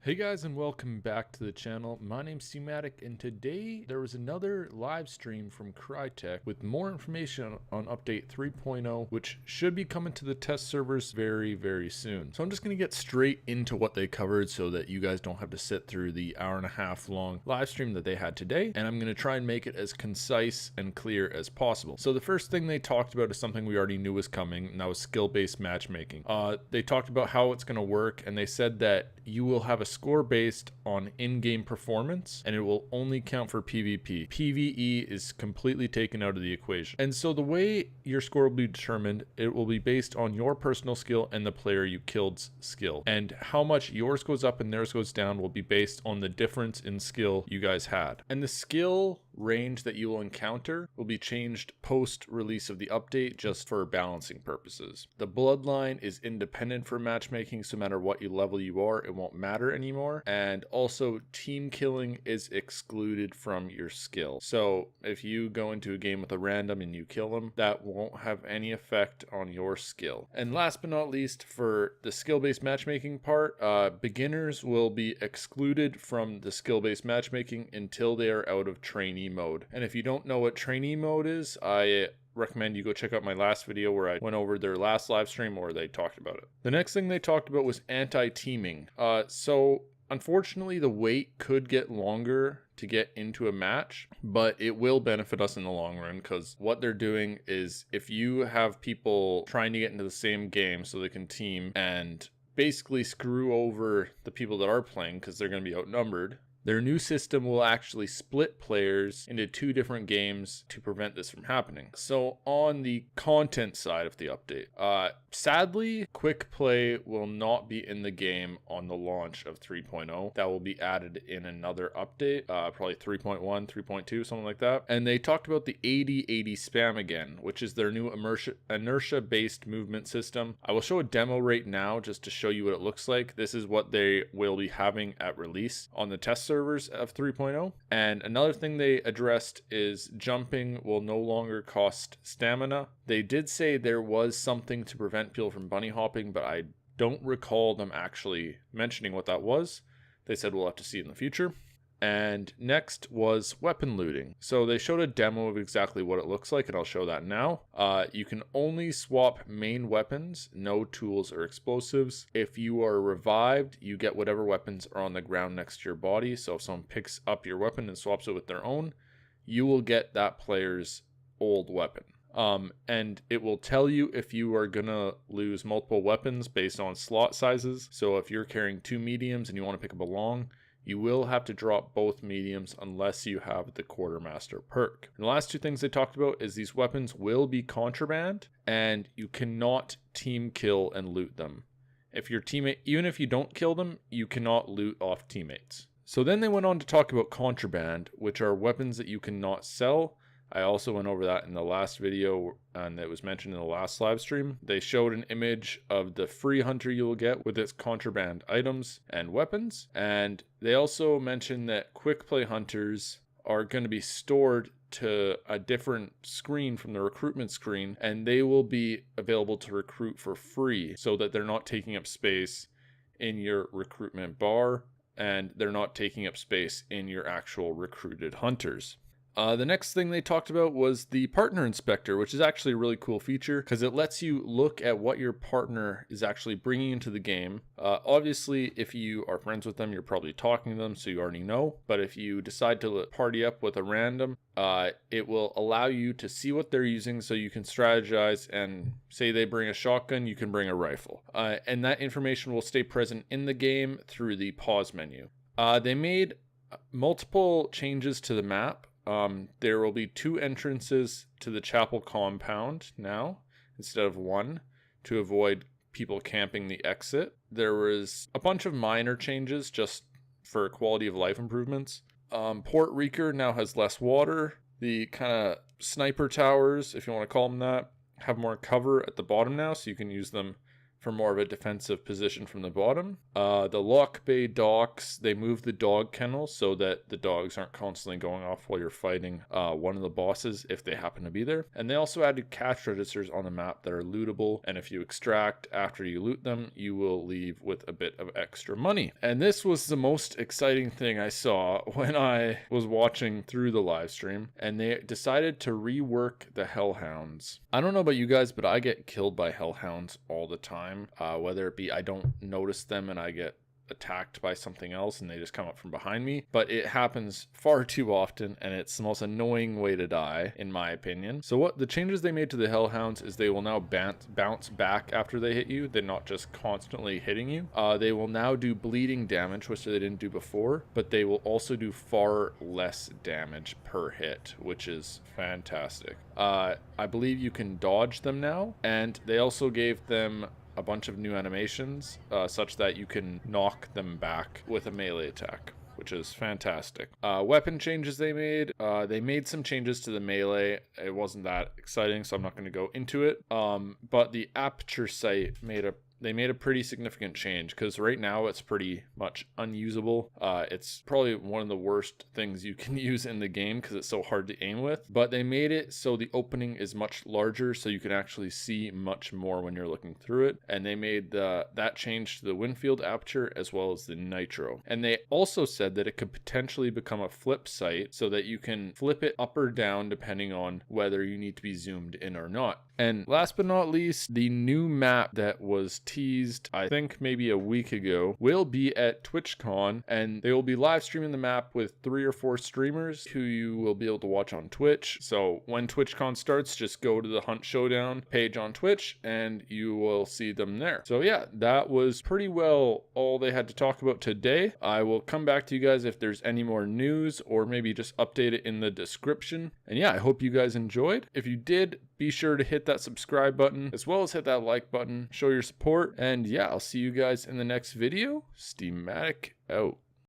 Hey guys, and welcome back to the channel. My name's Steematic, and today there was another live stream from Crytek with more information on update 3.0, which should be coming to the test servers very soon. So I'm just going to get straight into what they covered so that you guys don't have to sit through the hour-and-a-half long live stream that they had today, and I'm going to try and make it as concise and clear as possible. So the first thing they talked about is something we already knew was coming, and that was skill-based matchmaking. They talked about how it's going to work, and they said that you will have a score based on in-game performance, and it will only count for PvP. PvE is completely taken out of the equation. And so the way your score will be determined, it will be based on your personal skill and the player you killed's skill. And how much yours goes up and theirs goes down will be based on the difference in skill you guys had. And the skill range that you will encounter will be changed post release of the update just for balancing purposes. The bloodline is independent for matchmaking, so no matter what level you are, it won't matter anymore. And also team killing is excluded from your skill. So if you go into a game with a random and you kill them, that won't have any effect on your skill. And last but not least, for the skill-based matchmaking part, beginners will be excluded from the skill-based matchmaking until they are out of trainee mode. And if you don't know what trainee mode is, I recommend you go check out my last video where I went over their last live stream where they talked about it. The next thing they talked about was anti-teaming. So unfortunately the wait could get longer to get into a match, but it will benefit us in the long run, because what they're doing is if you have people trying to get into the same game so they can team and basically screw over the people that are playing because they're going to be outnumbered, their new system will actually split players into two different games to prevent this from happening. So on the content side of the update, sadly, quick play will not be in the game on the launch of 3.0. That will be added in another update, probably 3.1, 3.2, something like that. And they talked about the 80-80 spam again, which is their new inertia-based movement system. I will show a demo right now just to show you what it looks like. This is what they will be having at release on the test servers of 3.0. And another thing they addressed is jumping will no longer cost stamina. They did say there was something to prevent people from bunny hopping, but I don't recall them actually mentioning what that was. They said we'll have to see in the future. And next was weapon looting. So they showed a demo of exactly what it looks like, and I'll show that now. You can only swap main weapons, no tools or explosives. If you are revived, you get whatever weapons are on the ground next to your body. So if someone picks up your weapon and swaps it with their own, you will get that player's old weapon. And it will tell you if you are gonna lose multiple weapons based on slot sizes. So if you're carrying 2 mediums and you want to pick up a long, you will have to drop both mediums unless you have the quartermaster perk. And the last two things they talked about is these weapons will be contraband, and you cannot team kill and loot them. If your teammate, even if you don't kill them, you cannot loot off teammates. So then they went on to talk about contraband, which are weapons that you cannot sell. I also went over that in the last video, and it was mentioned in the last live stream. They showed an image of the free hunter you will get with its contraband items and weapons. And they also mentioned that quick play hunters are going to be stored to a different screen from the recruitment screen, and they will be available to recruit for free so that they're not taking up space in your recruitment bar, and they're not taking up space in your actual recruited hunters. The next thing they talked about was the partner inspector, which is actually a really cool feature because it lets you look at what your partner is actually bringing into the game. Obviously, if you are friends with them, you're probably talking to them, so you already know. But if you decide to party up with a random, it will allow you to see what they're using so you can strategize, and say they bring a shotgun, you can bring a rifle. And that information will stay present in the game through the pause menu. They made multiple changes to the map. There will be 2 entrances to the chapel compound now instead of 1 to avoid people camping the exit. There was a bunch of minor changes just for quality of life improvements. Port Reeker now has less water. The kind of sniper towers, if you want to call them that, have more cover at the bottom now, so you can use them for more of a defensive position from the bottom. The lock bay docks, they moved the dog kennel so that the dogs aren't constantly going off while you're fighting one of the bosses if they happen to be there. And they also added cash registers on the map that are lootable, and if you extract after you loot them, you will leave with a bit of extra money. And this was the most exciting thing I saw when I was watching through the live stream, and they decided to rework the Hellhounds. I don't know about you guys, but I get killed by Hellhounds all the time, whether it be I don't notice them and I get attacked by something else and they just come up from behind me, but it happens far too often, and it's the most annoying way to die in my opinion. So what the changes they made to the Hellhounds is they will now bounce back after they hit you. They're not just constantly hitting you. They will now do bleeding damage, which they didn't do before, but they will also do far less damage per hit, which is fantastic. I believe you can dodge them now, and they also gave them a bunch of new animations such that you can knock them back with a melee attack, which is fantastic. Weapon changes they made some changes to the melee. It wasn't that exciting, so I'm not going to go into it. But the aperture sight they made a pretty significant change, because right now it's pretty much unusable. It's probably one of the worst things you can use in the game because it's so hard to aim with, but they made it so the opening is much larger so you can actually see much more when you're looking through it. And they made that change to the Winfield aperture as well as the nitro. And they also said that it could potentially become a flip sight so that you can flip it up or down depending on whether you need to be zoomed in or not. And last but not least, the new map that was teased, I think maybe a week ago, will be at TwitchCon, and they will be live streaming the map with 3 or 4 streamers who you will be able to watch on Twitch. So when TwitchCon starts, just go to the Hunt Showdown page on Twitch and you will see them there. So yeah, that was pretty well all they had to talk about today. I will come back to you guys if there's any more news, or maybe just update it in the description. And yeah, I hope you guys enjoyed. If you did, be sure to hit that subscribe button as well as hit that like button, show your support, and yeah, I'll see you guys in the next video. Steematic out.